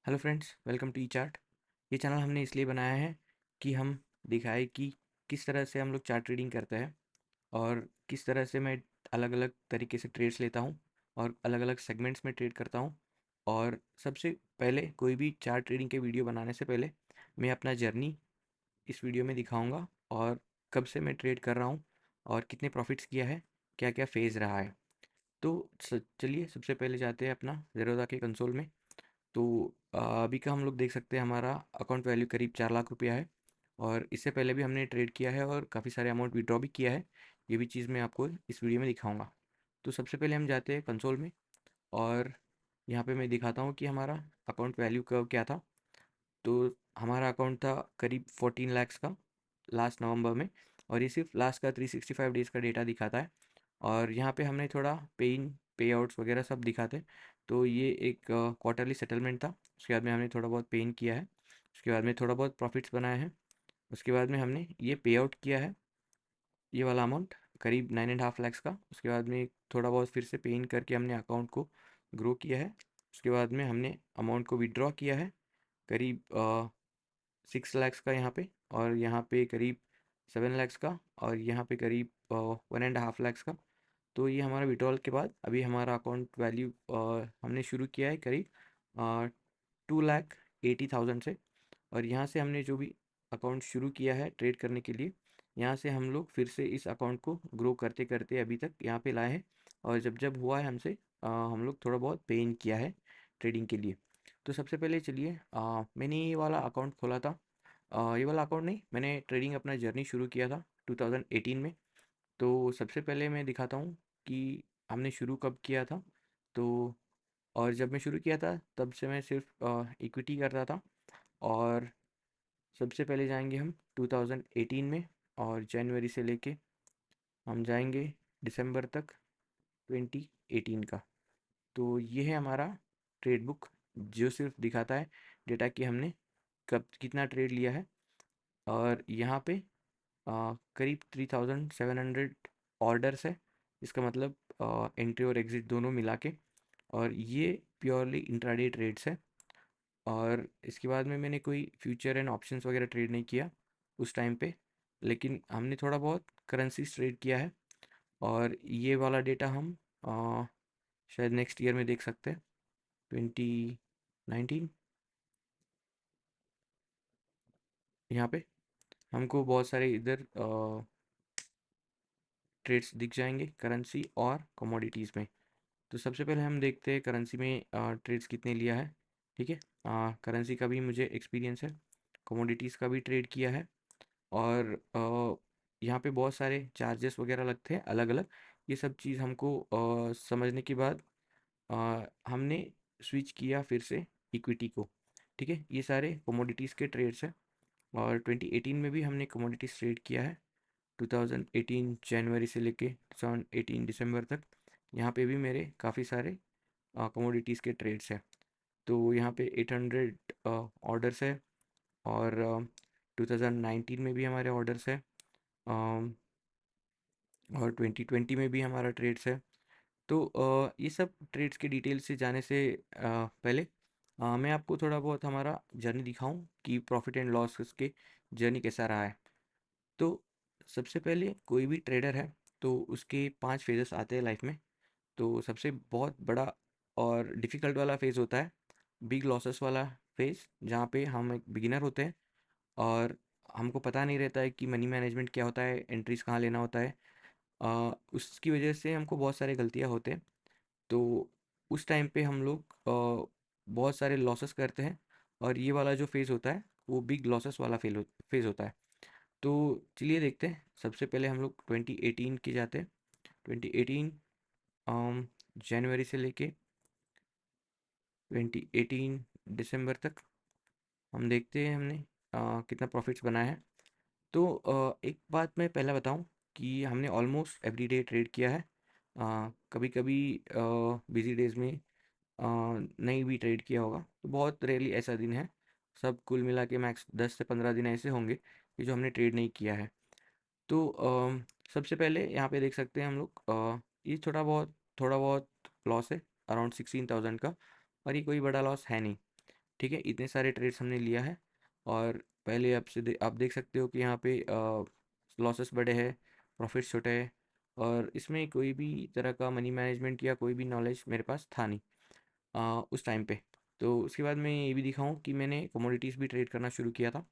Hello friends, welcome to E chart. ये channel हमने इसलिए बनाया है कि हम दिखाए कि किस तरह से हम लोग चार्ट ट्रेडिंग करते हैं और किस तरह से मैं अलग अलग तरीके से ट्रेड्स लेता हूँ और अलग अलग सेगमेंट्स में ट्रेड करता हूँ। और सबसे पहले कोई भी चार्ट ट्रेडिंग के वीडियो बनाने से पहले मैं अपना जर्नी इस वीडियो में दिखाऊंगा और कब से मैं ट्रेड कर रहा हूँ और कितने प्रॉफिट्स किया है, क्या क्या फेज़ रहा है। तो चलिए सबसे पहले जाते हैं अपना ज़ेरोधा के कंसोल में। तो अभी का हम लोग देख सकते हैं हमारा अकाउंट वैल्यू करीब 4 लाख रुपया है और इससे पहले भी हमने ट्रेड किया है और काफ़ी सारे अमाउंट विड्रॉ भी किया है। ये भी चीज़ मैं आपको इस वीडियो में दिखाऊंगा। तो सबसे पहले हम जाते हैं कंसोल में और यहाँ पे मैं दिखाता हूँ कि हमारा अकाउंट वैल्यू कर्व क्या था। तो हमारा अकाउंट था करीब 14 लाख का लास्ट नवंबर में और ये सिर्फ लास्ट का 365 डेज़ का डेटा दिखाता है। और यहाँ पे हमने थोड़ा पे इन पे आउट्स वगैरह सब दिखाते हैं। तो ये एक क्वार्टरली सेटलमेंट था। उसके बाद में हमने थोड़ा बहुत पे इन किया है, उसके बाद में थोड़ा बहुत प्रॉफिट्स बनाए हैं, उसके बाद में हमने ये पे आउट किया है, ये वाला अमाउंट करीब 9.5 लाख का। उसके बाद में थोड़ा बहुत फिर से पे इन करके हमने अकाउंट को ग्रो किया है। उसके बाद में हमने अमाउंट को विड्रॉ किया है करीब 6 लैक्स का यहाँ पे, और यहाँ पे करीब 7 लैक्स का, और यहाँ पे करीब 1.5 लैक्स का। तो ये हमारा विड्रॉल के बाद अभी हमारा अकाउंट वैल्यू हमने शुरू किया है करीब 2,80,000 से। और यहाँ से हमने जो भी अकाउंट शुरू किया है ट्रेड करने के लिए, यहाँ से हम लोग फिर से इस अकाउंट को ग्रो करते करते अभी तक यहाँ पे लाए हैं। और जब जब हुआ है हमसे हम लोग थोड़ा बहुत पे इन किया है ट्रेडिंग के लिए। तो सबसे पहले चलिए मैंने ये वाला अकाउंट खोला था। ये वाला अकाउंट नहीं, मैंने ट्रेडिंग अपना जर्नी शुरू किया था 2018 में। तो सबसे पहले मैं दिखाता हूँ कि हमने शुरू कब किया था। तो और जब मैं शुरू किया था तब से मैं सिर्फ इक्विटी करता था। और सबसे पहले जाएंगे हम 2018 में, और जनवरी से लेके हम जाएंगे दिसंबर तक 2018 का। तो ये है हमारा ट्रेड बुक, जो सिर्फ दिखाता है डेटा कि हमने कब कितना ट्रेड लिया है। और यहाँ पे करीब 3,700 ऑर्डर्स है। इसका मतलब एंट्री और एग्ज़िट दोनों मिला के। और ये प्योरली इंट्राडे ट्रेड्स है। और इसके बाद में मैंने कोई फ्यूचर एंड ऑप्शंस वगैरह ट्रेड नहीं किया उस टाइम पे, लेकिन हमने थोड़ा बहुत करेंसीज ट्रेड किया है। और ये वाला डेटा हम अ, शायद नेक्स्ट ईयर में देख सकते हैं, 2019। यहाँ पे हमको बहुत सारे इधर ट्रेड्स दिख जाएंगे करेंसी और कमोडिटीज़ में। तो सबसे पहले हम देखते हैं करेंसी में ट्रेड्स कितने लिया है। ठीक है, करेंसी का भी मुझे एक्सपीरियंस है, कमोडिटीज़ का भी ट्रेड किया है। और यहाँ पे बहुत सारे चार्जेस वगैरह लगते हैं अलग अलग। ये सब चीज़ हमको समझने के बाद हमने स्विच किया फिर से इक्विटी को। ठीक है, ये सारे कमोडिटीज़ के ट्रेड्स हैं। और 2018 में भी हमने कमोडिटीज़ ट्रेड किया है, 2018 जनवरी से लेके 2018 दिसंबर तक। यहाँ पे भी मेरे काफ़ी सारे कमोडिटीज़ के ट्रेड्स हैं। तो यहाँ पे 800 ऑर्डर्स है। और 2019 में भी हमारे ऑर्डर्स है, अम, और 2020 में भी हमारा ट्रेड्स है। तो ये सब ट्रेड्स के डिटेल से जाने से पहले मैं आपको थोड़ा बहुत हमारा जर्नी दिखाऊं कि प्रॉफिट एंड लॉस के जर्नी कैसा रहा है। तो सबसे पहले कोई भी ट्रेडर है तो उसके 5 फेजेस आते हैं लाइफ में। तो सबसे बहुत बड़ा और डिफ़िकल्ट वाला फेज़ होता है बिग लॉसेस वाला फेज़, जहाँ पे हम एक बिगिनर होते हैं और हमको पता नहीं रहता है कि मनी मैनेजमेंट क्या होता है, एंट्रीज कहाँ लेना होता है। उसकी वजह से हमको बहुत सारे गलतियाँ होते हैं। तो उस टाइम पे हम लोग बहुत सारे लॉसेस करते हैं। और ये वाला जो फेज़ होता है वो बिग लॉसेस वाला फेज़ होता है। तो चलिए देखते हैं, सबसे पहले हम लोग 2018 की जाते हैं। 2018 जनवरी से लेके 2018 दिसंबर तक हम देखते हैं हमने कितना प्रॉफिट्स बनाया है। तो एक बात मैं पहले बताऊं कि हमने ऑलमोस्ट एवरीडे ट्रेड किया है। कभी कभी बिजी डेज में नहीं भी ट्रेड किया होगा, तो बहुत रेयरली ऐसा दिन है। सब कुल मिला के मैक्स 10 से 15 दिन ऐसे होंगे कि जो हमने ट्रेड नहीं किया है। तो सबसे पहले यहाँ पे देख सकते हैं हम लोग ये थोड़ा बहुत लॉस है, अराउंड 16,000 का। और ये कोई बड़ा लॉस है नहीं। ठीक है, इतने सारे ट्रेड्स हमने लिया है। और पहले आप देख सकते हो कि यहाँ पे लॉसेस बड़े हैं, प्रॉफिट्स छोटे हैं, और इसमें कोई भी तरह का मनी मैनेजमेंट या कोई भी नॉलेज मेरे पास था नहीं उस टाइम पे। तो उसके बाद मैं ये भी दिखाऊं कि मैंने कमोडिटीज़ भी ट्रेड करना शुरू किया था।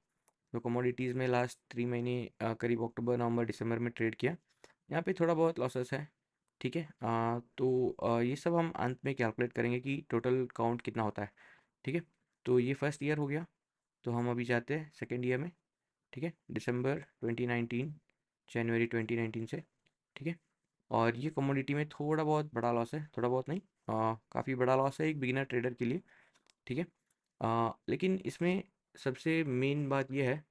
तो कमोडिटीज़ में लास्ट 3 महीने करीब अक्टूबर नवंबर दिसंबर में ट्रेड किया। यहाँ पे थोड़ा बहुत लॉसेस है। ठीक है, तो ये सब हम अंत में कैलकुलेट करेंगे कि टोटल काउंट कितना होता है। ठीक है, तो ये फर्स्ट ईयर हो गया। तो हम अभी जाते हैं सेकेंड ईयर में। ठीक है, दिसंबर 2019, जनवरी 2019 से। ठीक है, और ये कमोडिटी में थोड़ा बहुत बड़ा लॉस है, थोड़ा बहुत नहीं, काफ़ी बड़ा लॉस है एक बिगिनर ट्रेडर के लिए। ठीक है, लेकिन इसमें सबसे मेन बात यह है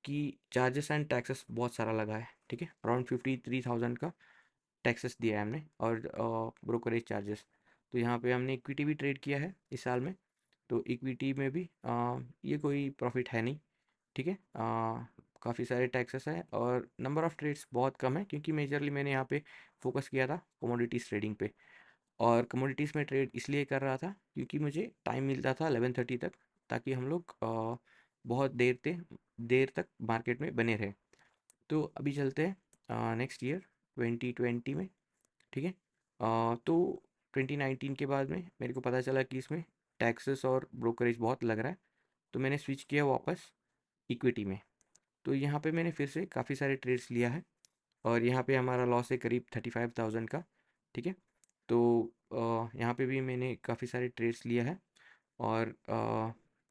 कि चार्जेस एंड टैक्सेस बहुत सारा लगा है। ठीक है, अराउंड 53,000 का टैक्सेस दिया है हमने, और ब्रोकरेज चार्जेस। तो यहाँ पे हमने इक्विटी भी ट्रेड किया है इस साल में। तो इक्विटी में भी ये कोई प्रॉफिट है नहीं। ठीक है, काफ़ी सारे टैक्सेस है और नंबर ऑफ़ ट्रेड्स बहुत कम है, क्योंकि मेजरली मैंने यहाँ पे फोकस किया था कमोडिटीज़ ट्रेडिंग पे। और कमोडिटीज़ में ट्रेड इसलिए कर रहा था क्योंकि मुझे टाइम मिलता था 11:30 तक, ताकि हम लोग बहुत देर तक मार्केट में बने रहे। तो अभी चलते हैं नेक्स्ट ईयर 2020 में। ठीक है, तो 2019 के बाद में मेरे को पता चला कि इसमें टैक्सेस और ब्रोकरेज बहुत लग रहा है। तो मैंने स्विच किया वापस इक्विटी में। तो यहाँ पे मैंने फिर से काफ़ी सारे ट्रेड्स लिया है, और यहाँ पे हमारा लॉस है करीब 35,000 का। ठीक है, तो यहाँ पे भी मैंने काफ़ी सारे ट्रेड्स लिया है। और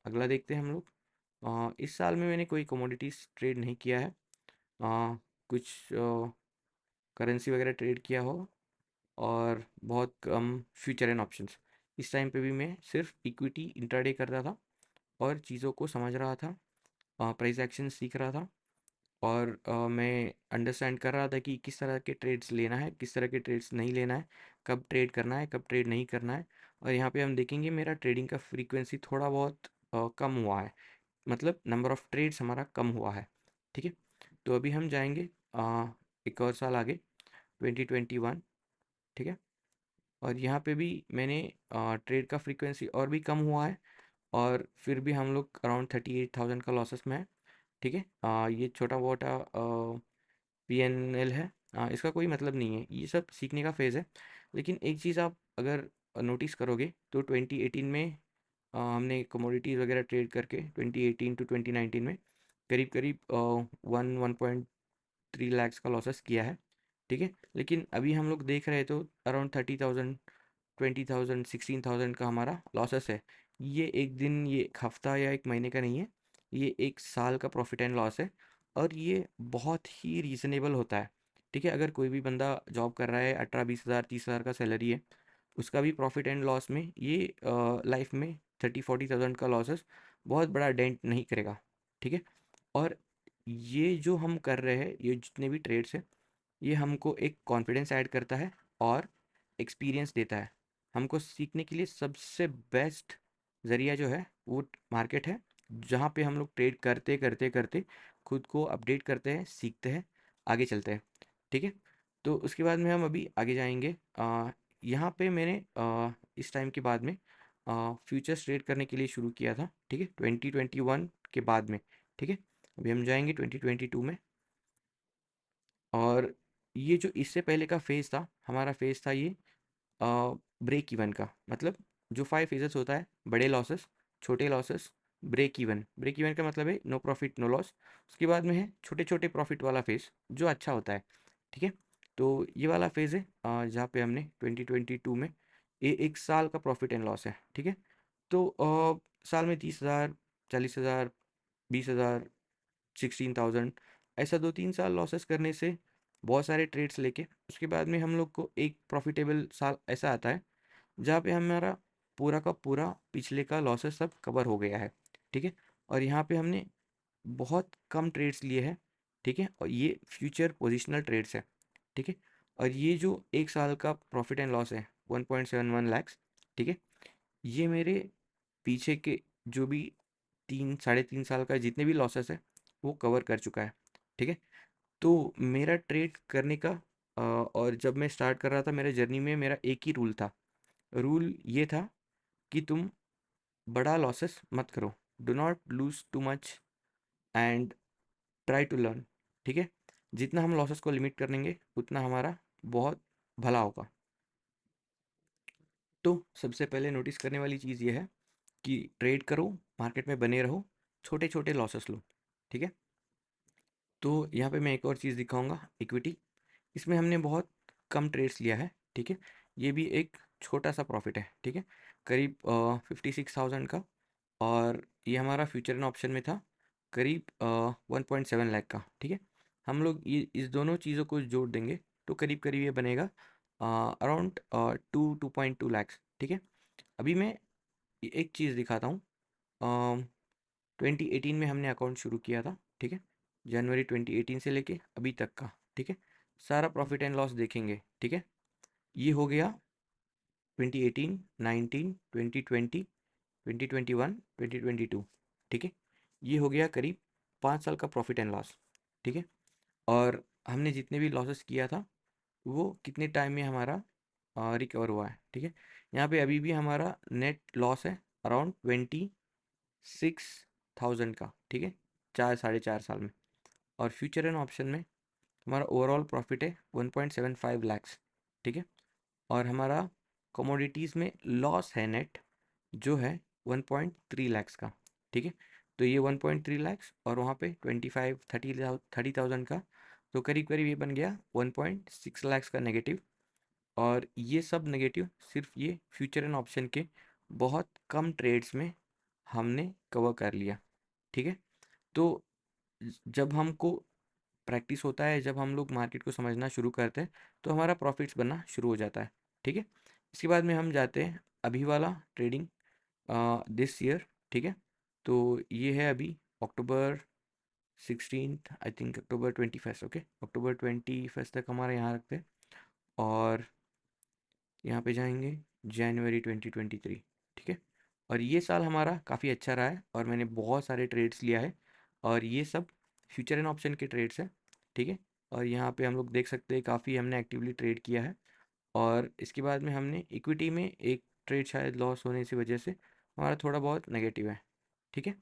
अगला देखते हैं हम लोग। इस साल में मैंने कोई कमोडिटीज़ ट्रेड नहीं किया है। कुछ करेंसी वगैरह ट्रेड किया हो, और बहुत कम फ्यूचर एंड ऑप्शंस। इस टाइम पे भी मैं सिर्फ इक्विटी इंट्राडे कर रहा था, और चीज़ों को समझ रहा था, प्राइस एक्शन सीख रहा था, और मैं अंडरस्टैंड कर रहा था कि किस तरह के ट्रेड्स लेना है, किस तरह के ट्रेड्स नहीं लेना है, कब ट्रेड करना है, कब ट्रेड नहीं करना है। और यहाँ पे हम देखेंगे मेरा ट्रेडिंग का फ्रीक्वेंसी थोड़ा बहुत कम हुआ है, मतलब नंबर ऑफ़ ट्रेड्स हमारा कम हुआ है। ठीक है, तो अभी हम जाएंगे एक और साल आगे, 2021। ठीक है, और यहाँ पे भी मैंने ट्रेड का फ्रीक्वेंसी और भी कम हुआ है, और फिर भी हम लोग अराउंड 38,000 का लॉसेस में है। ठीक है, ये छोटा मोटा PNL है, इसका कोई मतलब नहीं है, ये सब सीखने का फेज़ है। लेकिन एक चीज़ आप अगर नोटिस करोगे तो 2018 में हमने कमोडिटीज़ वगैरह ट्रेड करके 2018 टू 2019 में करीब करीब 1.3 लाख का लॉसेस किया है। ठीक है, लेकिन अभी हम लोग देख रहे तो अराउंड 30,000, 20,000, 16,000 का हमारा लॉसेस है। ये एक दिन, ये एक हफ्ता या एक महीने का नहीं है, ये एक साल का प्रॉफिट एंड लॉस है। और ये बहुत ही रीज़नेबल होता है। ठीक है, अगर कोई भी बंदा जॉब कर रहा है, 18-20 हज़ार 30 हज़ार का सैलरी है, उसका भी प्रॉफिट एंड लॉस में ये लाइफ में 30-40 थाउजेंड का लॉसेस बहुत बड़ा डेंट नहीं करेगा। ठीक है, और ये जो हम कर रहे हैं, ये जितने भी ट्रेड्स हैं, ये हमको एक कॉन्फिडेंस ऐड करता है और एक्सपीरियंस देता है। हमको सीखने के लिए सबसे बेस्ट ज़रिया जो है वो मार्केट है, जहाँ पे हम लोग ट्रेड करते करते करते खुद को अपडेट करते हैं, सीखते हैं, आगे चलते हैं। ठीक है, तो उसके बाद में हम अभी आगे जाएंगे। यहाँ पे मैंने इस टाइम के बाद में फ्यूचर्स ट्रेड करने के लिए शुरू किया था। ठीक है, 2021 के बाद में। ठीक है, अभी हम जाएंगे 2022 में। और ये जो इससे पहले का फेज़ था, हमारा फेज़ था ये ब्रेक इवन का। मतलब जो 5 फेजेस होता है, बड़े लॉसेस, छोटे लॉसेस, ब्रेक इवन का मतलब है नो प्रॉफिट नो लॉस। उसके बाद में है छोटे छोटे प्रॉफिट वाला फेज़, जो अच्छा होता है। ठीक है, तो ये वाला फेज़ है जहाँ पे हमने 2022 में ये एक साल का प्रॉफिट एंड लॉस है। ठीक है, तो साल में 30,000, 40,000, 20,000, 16,000, ऐसा 2-3 साल लॉसेस करने से, बहुत सारे ट्रेड्स लेके उसके बाद में हम लोग को एक प्रॉफिटेबल साल ऐसा आता है जहाँ पे हमारा पूरा का पूरा पिछले का लॉसेस सब कवर हो गया है। ठीक है, और यहाँ पे हमने बहुत कम ट्रेड्स लिए हैं। ठीक है, और ये फ्यूचर पोजिशनल ट्रेड्स है। ठीक है, और ये जो एक साल का प्रॉफिट एंड लॉस है 1.71 लैक्स। ठीक है, ये मेरे पीछे के जो भी 3-3.5 साल का जितने भी लॉसेस है वो कवर कर चुका है। ठीक है, तो मेरा ट्रेड करने का और जब मैं स्टार्ट कर रहा था मेरे जर्नी में, मेरा एक ही रूल था। रूल ये था कि तुम बड़ा लॉसेस मत करो, do not lose too much and try to learn. ठीक है, जितना हम लॉसेस को लिमिट करेंगे उतना हमारा बहुत भला होगा। तो सबसे पहले नोटिस करने वाली चीज़ ये है कि ट्रेड करो, मार्केट में बने रहो, छोटे छोटे लॉसेस लो। ठीक है, तो यहाँ पे मैं एक और चीज़ दिखाऊंगा, इक्विटी। इसमें हमने बहुत कम ट्रेड्स लिया है। ठीक है, ये भी एक छोटा सा प्रॉफिट है। ठीक है, करीब 56,000 का। और ये हमारा फ्यूचर एंड ऑप्शन में था करीब 1.7 लाख का। ठीक है, हम लोग ये इस दोनों चीज़ों को जोड़ देंगे तो करीब करीब ये बनेगा अराउंड 2.2 लैक्स। ठीक है, अभी मैं एक चीज़ दिखाता हूँ। 2018 में हमने अकाउंट शुरू किया था। ठीक है, जनवरी 2018 से लेके अभी तक का। ठीक है, सारा प्रॉफिट एंड लॉस देखेंगे। ठीक है, ये हो गया 2018, 19, 2020, 2021, 2022। ठीक है, ये हो गया करीब 5 साल का प्रॉफिट एंड लॉस। ठीक है, और हमने जितने भी लॉसेस किया था वो कितने टाइम में हमारा रिकवर हुआ है। ठीक है, यहाँ पे अभी भी हमारा नेट लॉस है अराउंड 26,000 का। ठीक है, 4 साढ़े 4 साल में। और फ्यूचर एंड ऑप्शन में हमारा ओवरऑल प्रॉफिट है 1.75 लैक्स। ठीक है, और हमारा कमोडिटीज़ में लॉस है नेट जो है 1.3 लैक्स का। ठीक है, तो ये 1.3 लैक्स और वहाँ पे 25 30 30,000 का, तो करीब करीब ये बन गया 1.6 लैक्स का नेगेटिव। और ये सब नेगेटिव सिर्फ ये फ्यूचर एंड ऑप्शन के बहुत कम ट्रेड्स में हमने कवर कर लिया। ठीक है, तो जब हमको प्रैक्टिस होता है, जब हम लोग मार्केट को समझना शुरू करते हैं तो हमारा प्रॉफिट्स बनना शुरू हो जाता है। ठीक है, इसके बाद में हम जाते हैं अभी वाला ट्रेडिंग दिस ईयर। ठीक है, तो ये है अभी अक्टूबर 16th, I think October 21st। Okay, October 21st तक हमारा यहाँ रखते हैं और यहाँ पे जाएंगे जनवरी 2023। ठीक है, और ये साल हमारा काफ़ी अच्छा रहा है और मैंने बहुत सारे ट्रेड्स लिया है और ये सब फ्यूचर एंड ऑप्शन के ट्रेड्स हैं। ठीक है, और यहाँ पे हम लोग देख सकते हैं काफ़ी हमने एक्टिवली ट्रेड किया है। और इसके बाद में हमने इक्विटी में एक ट्रेड शायद लॉस होने की वजह से हमारा थोड़ा बहुत नेगेटिव है। ठीक है,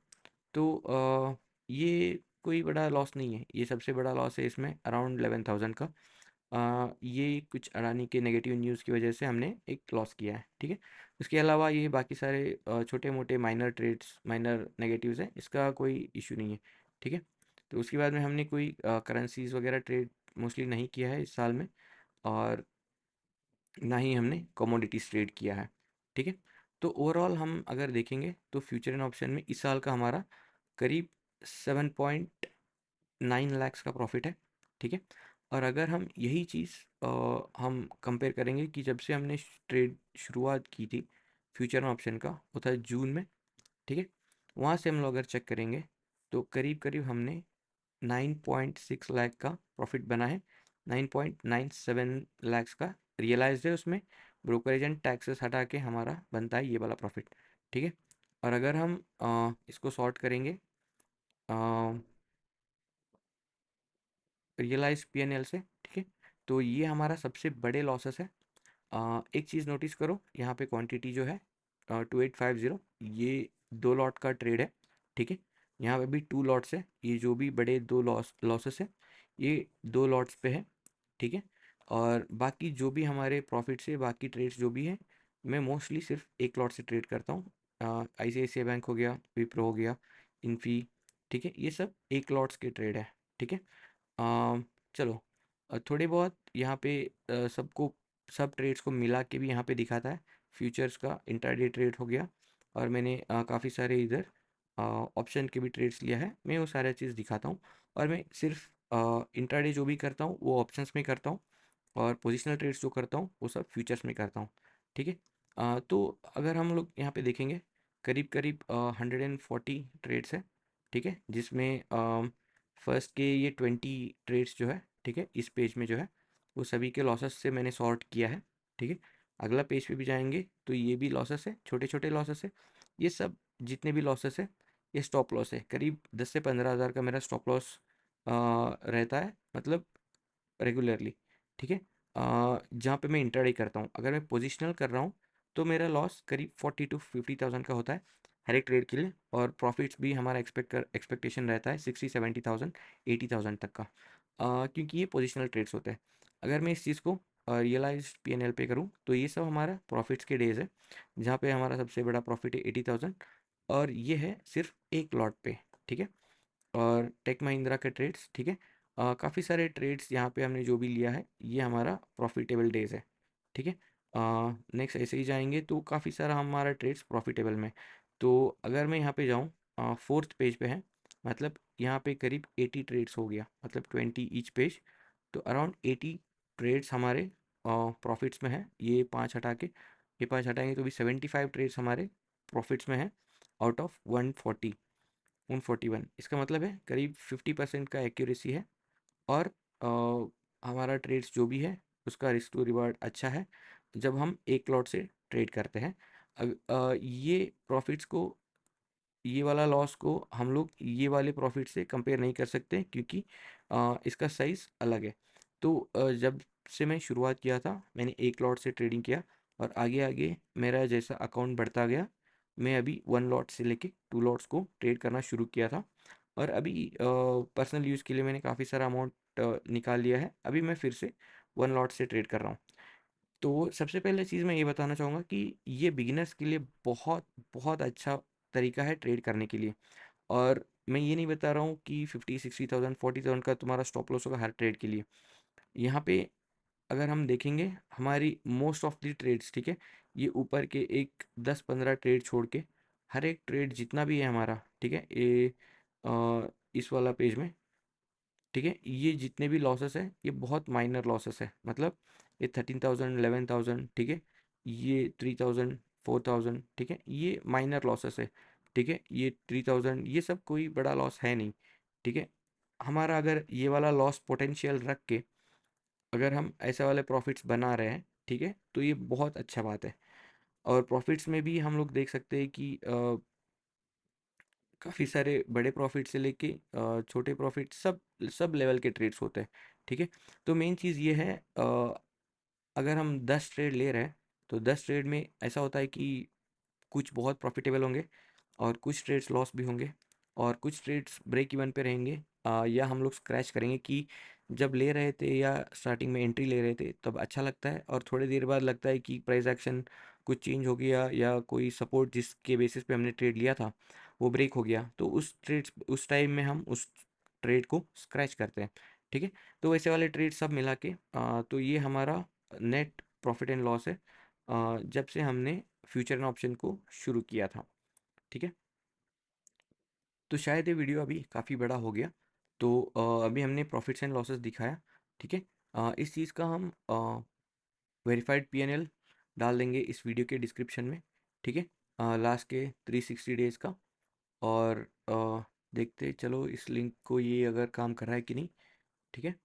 तो ये कोई बड़ा लॉस नहीं है, ये सबसे बड़ा लॉस है इसमें अराउंड 11,000 का। ये कुछ अडानी के नेगेटिव न्यूज़ की वजह से हमने एक लॉस किया है। ठीक है, उसके अलावा ये बाकी सारे छोटे मोटे माइनर ट्रेड्स, माइनर नेगेटिव्स हैं, इसका कोई इशू नहीं है। ठीक है, तो उसके बाद में हमने कोई करेंसीज वगैरह ट्रेड मोस्टली नहीं किया है इस साल में, और ना ही हमने कमोडिटीज ट्रेड किया है। ठीक है, तो ओवरऑल हम अगर देखेंगे तो फ्यूचर एंड ऑप्शन में इस साल का हमारा करीब 7.9 लैक्स का प्रॉफिट है। ठीक है, और अगर हम यही चीज़ हम कंपेयर करेंगे कि जब से हमने ट्रेड शुरुआत की थी फ्यूचर ऑप्शन का, वो था जून में। ठीक है, वहाँ से हम लोग अगर चेक करेंगे तो करीब करीब हमने 9.6 लाख का प्रॉफिट बना है। 9.97 लैक्स का रियलाइज्ड है, उसमें ब्रोकरेज एंड टैक्सेस हटा के हमारा बनता है ये वाला प्रॉफिट। ठीक है, और अगर हम इसको सॉर्ट करेंगे रियलाइज पीएनएल से, ठीक है, तो ये हमारा सबसे बड़े लॉसेस है। एक चीज़ नोटिस करो, यहाँ पे क्वांटिटी जो है 2850, ये 2 लॉट का ट्रेड है। ठीक है, यहाँ पे भी 2 लॉट्स है, ये जो भी बड़े दो लॉसेस है ये 2 लॉट्स पे है। ठीक है, और बाकी जो भी हमारे प्रॉफिट से बाकी ट्रेड्स जो भी है, मैं मोस्टली सिर्फ एक लॉट से ट्रेड करता हूँ। ICICI बैंक हो गया, विप्रो हो गया, इन्फी। ठीक है, ये सब एक लॉट्स के ट्रेड है। ठीक है, चलो थोड़े बहुत यहाँ पे सबको सब ट्रेड्स को मिला के भी यहाँ पे दिखाता है। फ्यूचर्स का इंट्राडे ट्रेड हो गया, और मैंने काफ़ी सारे इधर ऑप्शन के भी ट्रेड्स लिया है, मैं वो सारा चीज़ दिखाता हूँ। और मैं सिर्फ इंट्राडे जो भी करता हूँ वो ऑप्शंस में करता हूँ, और पोजिशनल ट्रेड्स जो करता हूँ वो सब फ्यूचर्स में करता हूँ। ठीक है, तो अगर हम लोग यहाँ पे देखेंगे करीब करीब 140 ट्रेड्स है। ठीक है, जिसमें फर्स्ट के ये 20 ट्रेड्स जो है, ठीक है, इस पेज में जो है वो सभी के लॉसेस से मैंने सॉर्ट किया है। ठीक है, अगला पेज पे भी जाएंगे तो ये भी लॉसेस है, छोटे छोटे लॉसेस है। ये सब जितने भी लॉसेस है ये स्टॉप लॉस है, करीब 10 से 15 हज़ार का मेरा स्टॉप लॉस रहता है, मतलब रेगुलरली। ठीक है, जहाँ पे मैं इंट्राडे करता हूँ, अगर मैं पोजिशनल कर रहा हूँ तो मेरा लॉस करीब 40 to 50,000 का होता है। हर एक ट्रेड के लिए, और प्रॉफिट्स भी हमारा एक्सपेक्टेशन रहता है 60-70,000 80,000 तक का, क्योंकि ये पोजिशनल ट्रेड्स होते हैं। अगर मैं इस चीज़ को रियलाइज P&L पे करूँ तो ये सब हमारा प्रॉफिट्स के डेज है, जहाँ पे हमारा सबसे बड़ा प्रॉफिट है 80,000, और ये है सिर्फ एक लॉट पे, ठीक है। और टेक महिंद्रा के ट्रेड्स, ठीक है, काफ़ी सारे ट्रेड्स यहाँ पे हमने जो भी लिया है ये हमारा प्रॉफिटेबल डेज है, ठीक है। नेक्स्ट ऐसे ही जाएंगे तो काफ़ी सारा हमारा ट्रेड्स प्रॉफिटेबल में। तो अगर मैं यहाँ पे जाऊँ, फोर्थ पेज पे है, मतलब यहाँ पे करीब 80 ट्रेड्स हो गया, मतलब 20 ईच पेज, तो अराउंड 80 ट्रेड्स हमारे प्रॉफिट्स में है। ये पाँच हटा के, ये पाँच हटाएंगे तो भी 75 ट्रेड्स हमारे प्रॉफिट्स में है, आउट ऑफ 141। इसका मतलब है करीब 50% का एक्यूरेसी है, और हमारा ट्रेड्स जो भी है उसका रिस्क टू रिवार्ड अच्छा है जब हम एक लॉट से ट्रेड करते हैं। ये प्रॉफिट्स को, ये वाला लॉस को हम लोग ये वाले प्रॉफिट से कंपेयर नहीं कर सकते, क्योंकि इसका साइज़ अलग है। तो जब से मैं शुरुआत किया था मैंने एक लॉट से ट्रेडिंग किया, और आगे आगे मेरा जैसा अकाउंट बढ़ता गया, मैं अभी वन लॉट से लेके टू लॉट्स को ट्रेड करना शुरू किया था, और अभी पर्सनल यूज़ के लिए मैंने काफ़ी सारा अमाउंट निकाल लिया है। अभी मैं फिर से वन लॉट से ट्रेड कर रहा हूँ। तो सबसे पहले चीज़ मैं ये बताना चाहूँगा कि ये बिगिनर्स के लिए बहुत बहुत अच्छा तरीका है ट्रेड करने के लिए। और मैं ये नहीं बता रहा हूँ कि 50-60,000 40,000 का तुम्हारा स्टॉप लॉस होगा हर ट्रेड के लिए। यहाँ पे अगर हम देखेंगे हमारी मोस्ट ऑफ द ट्रेड्स, ठीक है, ये ऊपर के एक 10-15 ट्रेड छोड़ के हर एक ट्रेड जितना भी है हमारा, ठीक है, ये इस वाला पेज में, ठीक है, ये जितने भी लॉसेस है ये बहुत माइनर लॉसेस है, मतलब ये 13,000 11,000, ठीक है, ये 3,000 4,000, ठीक है, ये माइनर लॉसेस है, ठीक है, ये 3,000, ये सब कोई बड़ा लॉस है नहीं, ठीक है। हमारा अगर ये वाला लॉस पोटेंशियल रख के अगर हम ऐसे वाले प्रॉफिट्स बना रहे हैं, ठीक है, तो ये बहुत अच्छा बात है। और प्रॉफिट्स में भी हम लोग देख सकते हैं कि काफ़ी सारे बड़े प्रॉफिट से लेके छोटे प्रॉफिट, सब सब लेवल के ट्रेड्स होते हैं, ठीक है। तो मेन चीज़ ये है, अगर हम 10 ट्रेड ले रहे हैं तो 10 ट्रेड में ऐसा होता है कि कुछ बहुत प्रॉफिटेबल होंगे, और कुछ ट्रेड्स लॉस भी होंगे, और कुछ ट्रेड्स ब्रेक इवन पे रहेंगे, या हम लोग स्क्रैच करेंगे कि जब ले रहे थे या स्टार्टिंग में एंट्री ले रहे थे तब अच्छा लगता है, और थोड़ी देर बाद लगता है कि प्राइस एक्शन कुछ चेंज हो गया, या कोई सपोर्ट जिसके बेसिस पे हमने ट्रेड लिया था वो ब्रेक हो गया, तो उस टाइम में हम उस ट्रेड को स्क्रैच करते हैं, ठीक है। तो वैसे वाले ट्रेड सब मिला के तो ये हमारा नेट प्रॉफिट एंड लॉस है, जब से हमने फ्यूचर एंड ऑप्शन को शुरू किया था, ठीक है। तो शायद ये वीडियो अभी काफ़ी बड़ा हो गया, तो अभी हमने प्रॉफिट्स एंड लॉसेस दिखाया, ठीक है। इस चीज़ का हम वेरीफाइड P&L डाल देंगे इस वीडियो के डिस्क्रिप्शन में, ठीक है, लास्ट के 360 डेज़ का। और देखते चलो इस लिंक को, ये अगर काम कर रहा है कि नहीं, ठीक है।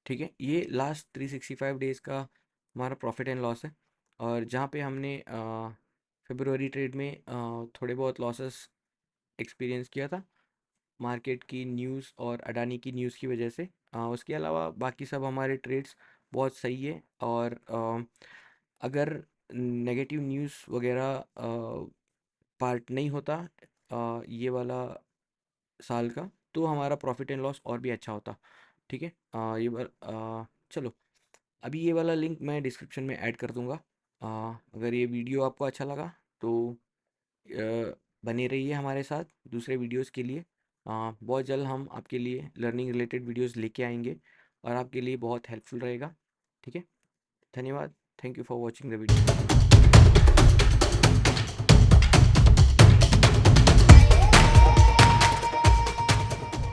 ठीक है, ये लास्ट 365 डेज़ का हमारा प्रॉफिट एंड लॉस है, और जहाँ पे हमने फेब्रुवरी ट्रेड में थोड़े बहुत लॉसेस एक्सपीरियंस किया था मार्केट की न्यूज़ और अडानी की न्यूज़ की वजह से। उसके अलावा बाकी सब हमारे ट्रेड्स बहुत सही है, और अगर नेगेटिव न्यूज़ वगैरह पार्ट नहीं होता ये वाला साल का, तो हमारा प्रॉफिट एंड लॉस और भी अच्छा होता, ठीक है। चलो, अभी ये वाला लिंक मैं डिस्क्रिप्शन में ऐड कर दूंगा। अगर ये वीडियो आपको अच्छा लगा तो बने रहिए हमारे साथ दूसरे वीडियोस के लिए। बहुत जल्द हम आपके लिए लर्निंग रिलेटेड वीडियोस लेके आएंगे, और आपके लिए बहुत हेल्पफुल रहेगा, ठीक है। धन्यवाद। Thank you for watching the video.